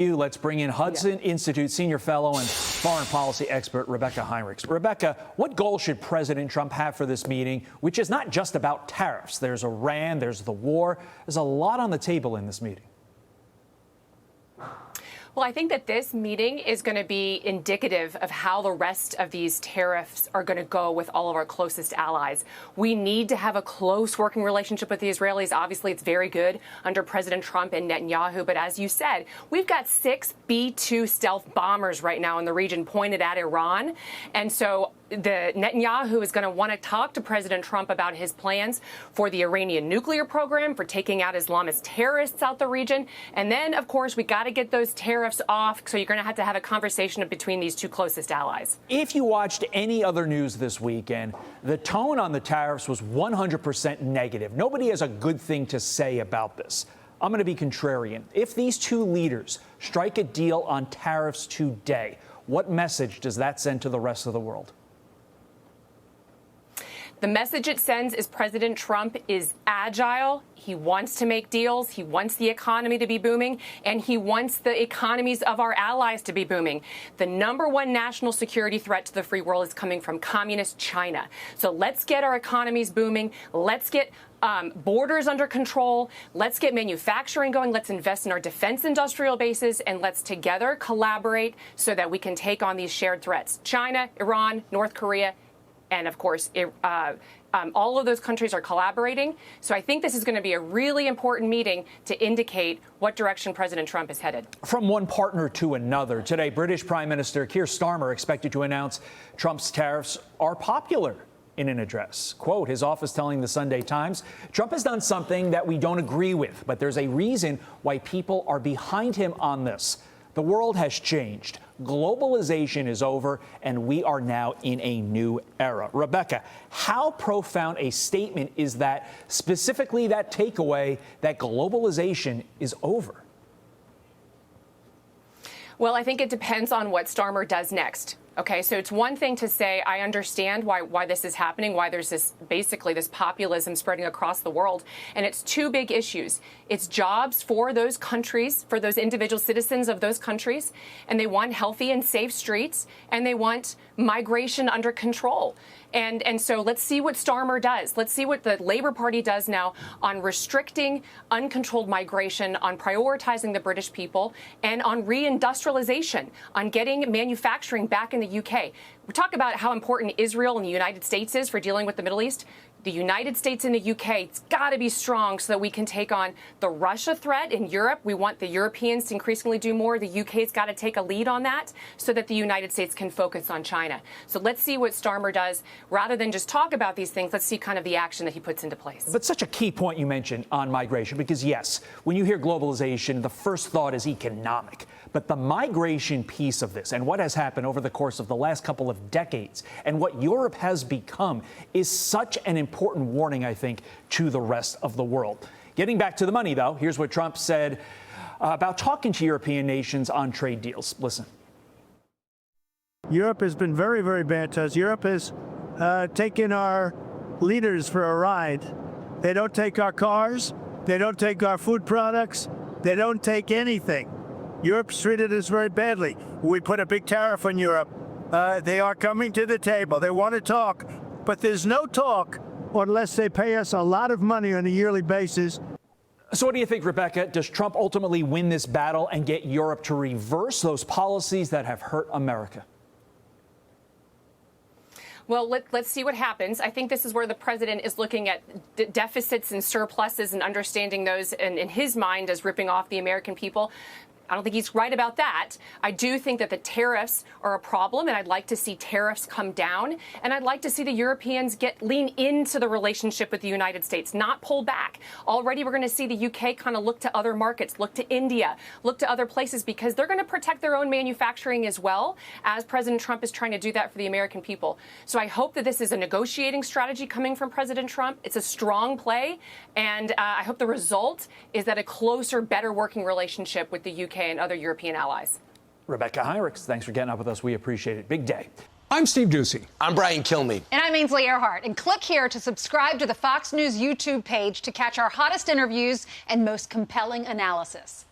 Let's bring in Hudson Institute senior fellow and foreign policy expert Rebeccah Heinrichs. Rebeccah, what goal should President Trump have for this meeting, which is not just about tariffs? There's Iran, there's the war. There's a lot on the table in this meeting. Well, I think that this meeting is going to be indicative of how the rest of these tariffs are going to go with all of our closest allies. We need to have a close working relationship with the Israelis. Obviously, it's very good under President Trump and Netanyahu. But as you said, we've got 6 B-2 stealth bombers right now in the region pointed at Iran. And so the Netanyahu is going to want to talk to President Trump about his plans for the Iranian nuclear program, for taking out Islamist terrorists out the region. And then, of course, we got to get those tariffs off. So you're going to have a conversation between these 2 closest allies. If you watched any other news this weekend, the tone on the tariffs was 100% negative. Nobody has a good thing to say about this. I'm going to be contrarian. If these 2 leaders strike a deal on tariffs today, what message does that send to the rest of the world? The message it sends is President Trump is agile. He wants to make deals. He wants the economy to be booming, and he wants the economies of our allies to be booming. The #1 national security threat to the free world is coming from communist China. So let's get our economies booming. Let's get borders under control. Let's get manufacturing going. Let's invest in our defense industrial bases, and let's together collaborate so that we can take on these shared threats. China, Iran, North Korea, and of course, all of those countries are collaborating. So I think this is going to be a really important meeting to indicate what direction President Trump is headed. From one partner to another, today, British Prime Minister Keir Starmer expected to announce Trump's tariffs are popular. In an address, quote, his office telling the Sunday Times, Trump has done something that we don't agree with, but there's a reason why people are behind him on this. The world has changed. Globalization is over, and we are now in a new era. Rebeccah, how profound a statement is that, specifically that takeaway that globalization is over? Well, I think it depends on what Starmer does next. Okay, so it's one thing to say, I understand why this is happening, why there's basically this populism spreading across the world. And it's 2 big issues. It's jobs for those countries, for those individual citizens of those countries, and they want healthy and safe streets, and they want migration under control. And so let's see what Starmer does. Let's see what the Labour Party does now on restricting uncontrolled migration, on prioritizing the British people, and on reindustrialization, on getting manufacturing back in the UK. We talk about how important Israel and the United States is for dealing with the Middle East. The United States and the UK, it's got to be strong so that we can take on the Russia threat in Europe. We want the Europeans to increasingly do more. The UK's got to take a lead on that so that the United States can focus on China. So let's see what Starmer does. Rather than just talk about these things, let's see kind of the action that he puts into place. But such a key point you mentioned on migration, because, yes, when you hear globalization, the first thought is economic. But the migration piece of this and what has happened over the course of the last couple of decades and what Europe has become is such an important warning, I think, to the rest of the world. Getting back to the money, though, here's what Trump said about talking to European nations on trade deals. Listen. Europe has been very, very bad to us. Europe has taken our leaders for a ride. They don't take our cars. They don't take our food products. They don't take anything. Europe's treated us very badly. We put a big tariff on Europe. They are coming to the table. They want to talk, but there's no talk unless they pay us a lot of money on a yearly basis. So what do you think, Rebeccah? Does Trump ultimately win this battle and get Europe to reverse those policies that have hurt America? Well, let's see what happens. I think this is where the president is looking at deficits and surpluses and understanding those in his mind as ripping off the American people. I don't think he's right about that. I do think that the tariffs are a problem, and I'd like to see tariffs come down. And I'd like to see the Europeans lean into the relationship with the United States, not pull back. Already we're going to see the UK kind of look to other markets, look to India, look to other places, because they're going to protect their own manufacturing as well, as President Trump is trying to do that for the American people. So I hope that this is a negotiating strategy coming from President Trump. It's a strong play, and I hope the result is that a closer, better working relationship with the UK and other European allies. Rebeccah Heinrichs, thanks for getting up with us. We appreciate it. Big day. I'm Steve Doocy. I'm Brian Kilmeade. And I'm Ainsley Earhart. And click here to subscribe to the Fox News YouTube page to catch our hottest interviews and most compelling analysis.